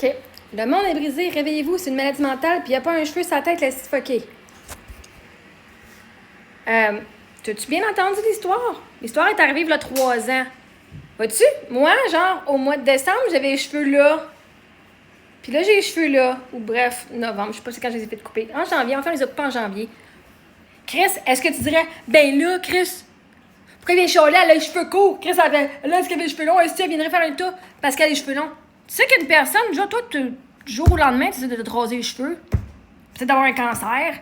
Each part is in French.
OK. Le monde est brisé, réveillez-vous, c'est une maladie mentale, puis il n'y a pas un cheveu sur la tête, laisse fucker. T'as-tu bien entendu l'histoire? L'histoire est arrivée il y a 3 ans. Vois-tu? Moi, genre, au mois de décembre, j'avais les cheveux là. Puis là, j'ai les cheveux là. Ou bref, novembre, je sais pas c'est quand je les ai fait couper. En janvier, enfin, on les a coupés en janvier. Chris, est-ce que tu dirais, ben là, Chris, pourquoi elle vient chialer, elle a les cheveux courts? Chris, là, est-ce qu'elle avait les cheveux longs? Est-ce qu'elle viendrait faire un tas parce qu'elle a les cheveux longs? Tu sais qu'une personne, genre, toi, du jour au lendemain, tu essaies de te raser les cheveux, peut-être d'avoir un cancer.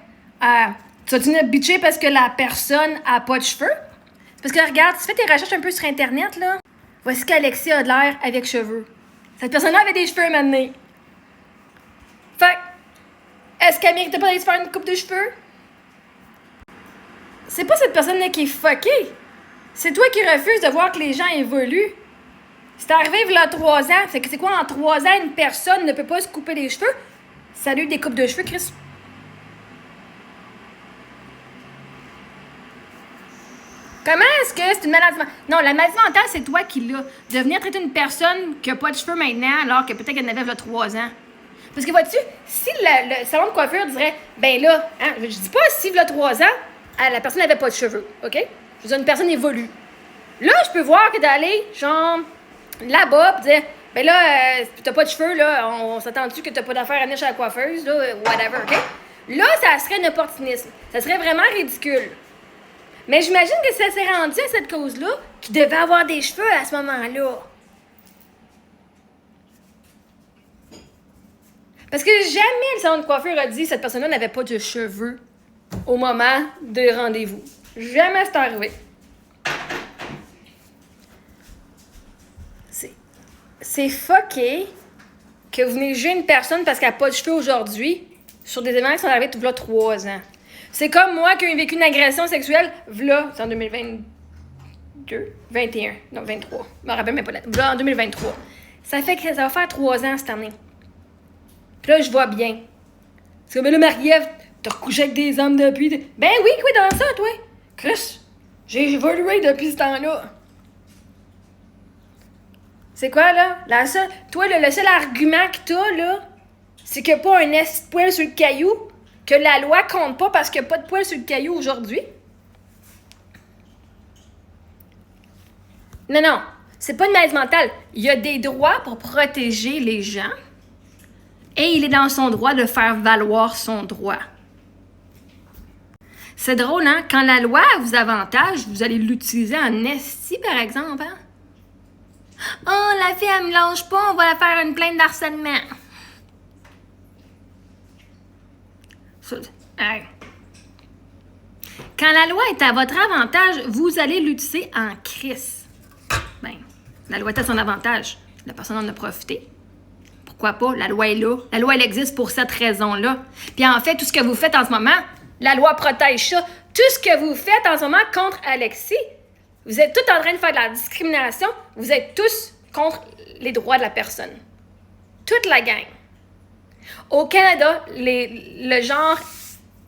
Tu vas-tu venir bitcher parce que la personne a pas de cheveux? Parce que regarde, tu fais tes recherches un peu sur Internet, là. Voici qu'Alexis a de l'air avec cheveux. Cette personne-là avait des cheveux maintenant. Fait est-ce qu'elle méritait pas d'aller se faire une coupe de cheveux? C'est pas cette personne-là qui est fuckée. C'est toi qui refuses de voir que les gens évoluent. C'est arrivé il y a 3 ans. Fait que c'est quoi, en 3 ans, une personne ne peut pas se couper les cheveux? Salut des coupes de cheveux, Chris. Comment est-ce que c'est une maladie mentale? Non, la maladie mentale, c'est toi qui l'as. De venir traiter une personne qui n'a pas de cheveux maintenant, alors que peut-être qu'elle en avait il y a 3 ans. Parce que vois-tu, si le salon de coiffure dirait, ben là, hein, je dis pas si il y a 3 ans, la personne n'avait pas de cheveux, OK? Je veux dire, une personne évolue. Là, je peux voir que d'aller, genre, là-bas, pis dire, ben là, t'as pas de cheveux, là, on s'attend-tu que t'as pas d'affaires à venir chez la coiffeuse, là, whatever, OK? Là, ça serait un opportunisme. Ça serait vraiment ridicule. Mais j'imagine que ça s'est rendu à cette cause-là qu'il devait avoir des cheveux à ce moment-là. Parce que jamais le salon de coiffure a dit que cette personne-là n'avait pas de cheveux au moment des rendez-vous. Jamais c'est arrivé. C'est fucké que vous venez juger une personne parce qu'elle n'a pas de cheveux aujourd'hui sur des événements qui sont arrivés il y a 3 ans. C'est comme moi qui ai vécu une agression sexuelle, v'là, c'est en 2022, 21, non 23, je me rappelle même pas là, v'là en 2023. Ça fait que ça va faire 3 ans cette année. Puis là, je vois bien. Parce que, ben là, Marie-Ève, t'as recouché avec des hommes depuis. Ben oui, quoi dans ça, toi? Chris, j'ai évolué depuis ce temps-là. C'est quoi, là? Toi, le seul argument que t'as, là, c'est qu'il n'y a pas un esti de poil sur le caillou, que la loi compte pas parce qu'il n'y a pas de poil sur le caillou aujourd'hui. Non, non, c'est pas une maladie mentale. Il y a des droits pour protéger les gens et il est dans son droit de faire valoir son droit. C'est drôle, hein? Quand la loi vous avantage, vous allez l'utiliser en esti, par exemple, hein? Oh, la fille, elle me lâche pas, on va la faire une plainte d'harcèlement. Quand la loi est à votre avantage, vous allez l'utiliser en crise. Ben, la loi est à son avantage. La personne en a profité. Pourquoi pas? La loi est là. La loi, elle existe pour cette raison-là. Puis en fait, tout ce que vous faites en ce moment, la loi protège ça. Tout ce que vous faites en ce moment contre Alexis, vous êtes tous en train de faire de la discrimination. Vous êtes tous contre les droits de la personne. Toute la gang. Au Canada, le genre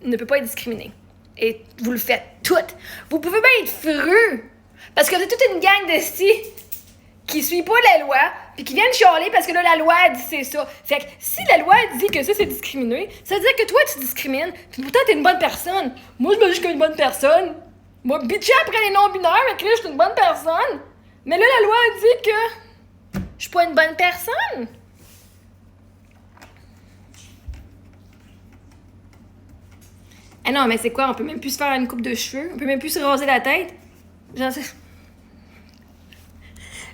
ne peut pas être discriminé. Et vous le faites toutes. Vous pouvez bien être fru. Parce que vous êtes toute une gang de qui suit pas la loi, puis qui viennent chialer parce que là, la loi a dit c'est ça. Fait que si la loi dit que ça, c'est discriminé, ça veut dire que toi, tu discrimines, puis pourtant, t'es une bonne personne. Moi, je me dis que je suis une bonne personne. Moi, bitcher après les non-binaires, mais que là, je suis une bonne personne. Mais là, la loi a dit que je suis pas une bonne personne. Ah non, mais c'est quoi? On peut même plus se faire une coupe de cheveux? On peut même plus se raser la tête? Genre, c'est...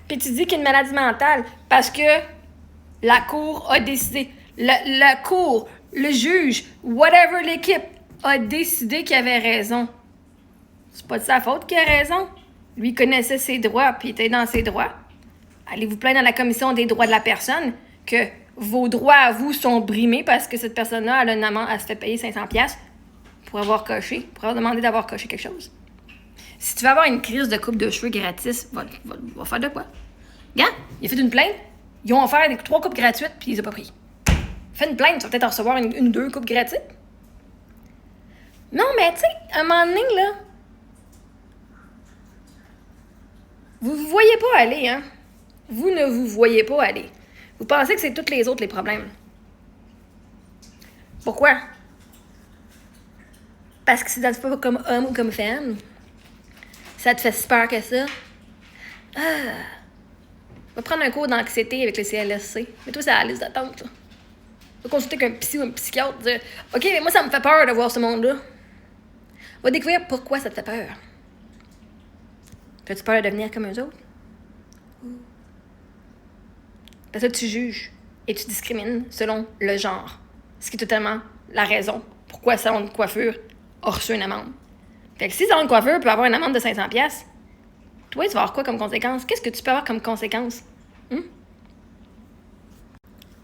Puis tu dis qu'il y a une maladie mentale parce que la cour a décidé. La cour, le juge, whatever l'équipe a décidé qu'il avait raison. C'est pas de sa faute qu'il a raison. Lui connaissait ses droits puis il était dans ses droits. Allez vous plaindre dans la commission des droits de la personne que vos droits à vous sont brimés parce que cette personne-là, elle a une amende, elle se fait payer 500$ pour avoir coché, pour avoir demandé d'avoir coché quelque chose. Si tu veux avoir une crise de coupe de cheveux gratis, va faire de quoi? Regarde, il a fait une plainte, ils ont offert 3 coupes gratuites, puis ils les ont pas pris. Fais une plainte, tu vas peut-être en recevoir une 2 coupes gratuites. Non, mais tu sais, à un moment donné, là, vous voyez pas aller, hein? Vous ne vous voyez pas aller. Vous pensez que c'est tous les autres les problèmes. Pourquoi? Parce que tu t'identifies pas comme homme ou comme femme. Ça te fait si peur que ça. Va prendre un cours d'anxiété avec le CLSC. Mets-toi sur la liste d'attente. Va consulter avec un psy ou un psychiatre. Dire OK, mais moi, ça me fait peur de voir ce monde-là. Va découvrir pourquoi ça te fait peur. As-tu peur de devenir comme eux autres? Parce que tu juges et tu discrimines selon le genre. Ce qui est totalement la raison pourquoi le salon de coiffure a reçu une amende. Fait que si le salon de coiffure peut avoir une amende de 500$, toi, tu vas avoir quoi comme conséquence? Qu'est-ce que tu peux avoir comme conséquence?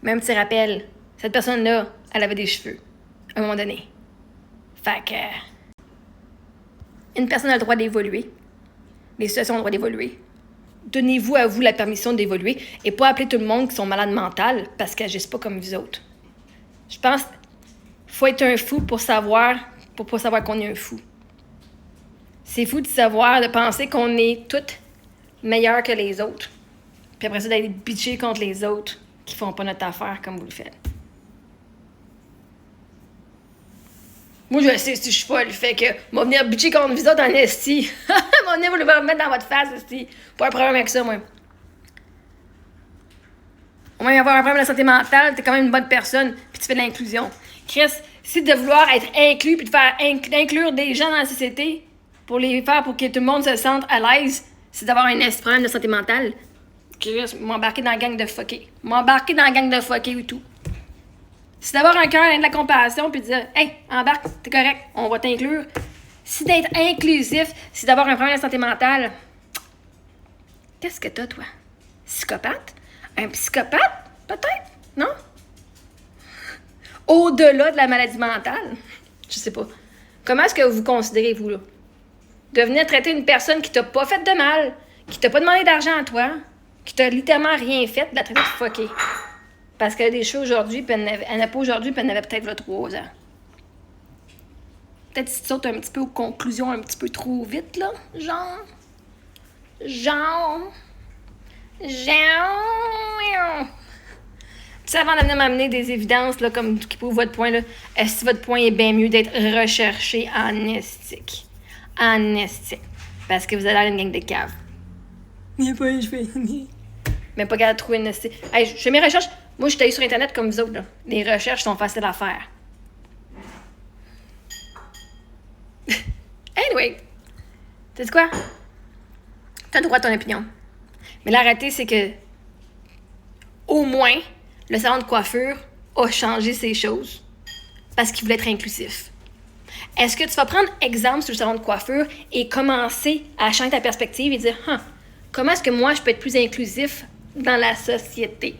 Même petit rappel, cette personne-là, elle avait des cheveux, à un moment donné. Fait que... Une personne a le droit d'évoluer. Les situations ont le droit d'évoluer. Donnez-vous à vous la permission d'évoluer et pas appeler tout le monde qui sont malades mentales parce qu'ils n'agissent pas comme vous autres. Je pense qu'il faut être un fou pour pas savoir qu'on est un fou. C'est fou de savoir, de penser qu'on est toutes meilleures que les autres. Puis après ça, d'aller bitcher contre les autres qui font pas notre affaire comme vous le faites. Moi, je sais si je suis folle, fait que moi venir bitcher contre vous autres en esti. Moi venir vous le mettre dans votre face, esti. Pas un problème avec ça, moi. Au moins, avoir un problème de santé mentale, t'es quand même une bonne personne, puis tu fais de l'inclusion. Chris, si de vouloir être inclus, puis de faire inclure des gens dans la société, pour les faire pour que tout le monde se sente à l'aise, c'est d'avoir un problème de santé mentale. Chris, m'embarquer dans la gang de fuckés. M'embarquer dans la gang de fuckés ou tout. C'est d'avoir un cœur et de la compassion, puis de dire « Hey, embarque, t'es correct, on va t'inclure. » Si d'être inclusif, c'est d'avoir un problème de santé mentale. Qu'est-ce que t'as, toi? Psychopathe? Un psychopathe? Peut-être? Non? Au-delà de la maladie mentale? Je sais pas. Comment est-ce que vous considérez, vous, là? De venir traiter une personne qui t'a pas fait de mal, qui t'a pas demandé d'argent à toi, qui t'a littéralement rien fait, de la traiter de fucké. Parce qu'elle a des choses aujourd'hui, puis elle n'a pas aujourd'hui, puis elle en avait peut-être là 3 ans. Peut-être si tu sautes un petit peu aux conclusions un petit peu trop vite, là. Genre. Tu sais, avant de venir m'amener des évidences, là, comme qui prouvent votre point, là, est-ce que votre point est bien mieux d'être recherché en estique? En estique. Parce que vous allez aller une gang de caves. Il n'y a pas les cheveux. Mais pas capable de trouver une estique. Hey, je fais mes recherches. Moi, je suis allée sur Internet comme vous autres, là. Les recherches sont faciles à faire. Anyway. Tu sais quoi? T'as le droit à ton opinion. Mais la réalité, c'est que, au moins, le salon de coiffure a changé ces choses parce qu'il voulait être inclusif. Est-ce que tu vas prendre exemple sur le salon de coiffure et commencer à changer ta perspective et dire comment est-ce que moi, je peux être plus inclusif dans la société?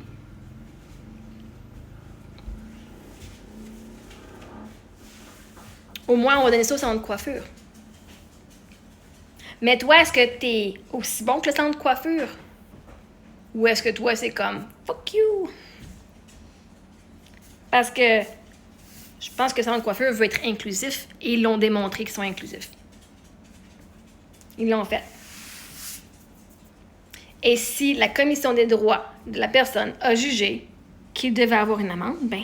Au moins, on va donner ça au salon de coiffure. Mais toi, est-ce que t'es aussi bon que le salon de coiffure? Ou est-ce que toi, c'est comme « fuck you ». Parce que je pense que le salon de coiffure veut être inclusif et ils l'ont démontré qu'ils sont inclusifs. Ils l'ont fait. Et si la commission des droits de la personne a jugé qu'il devait avoir une amende, ben,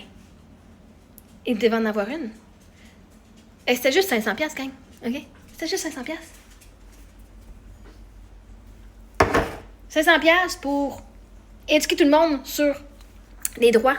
il devait en avoir une. Et c'était juste 500$, gang. OK? C'était juste 500$. 500$ pour éduquer tout le monde sur les droits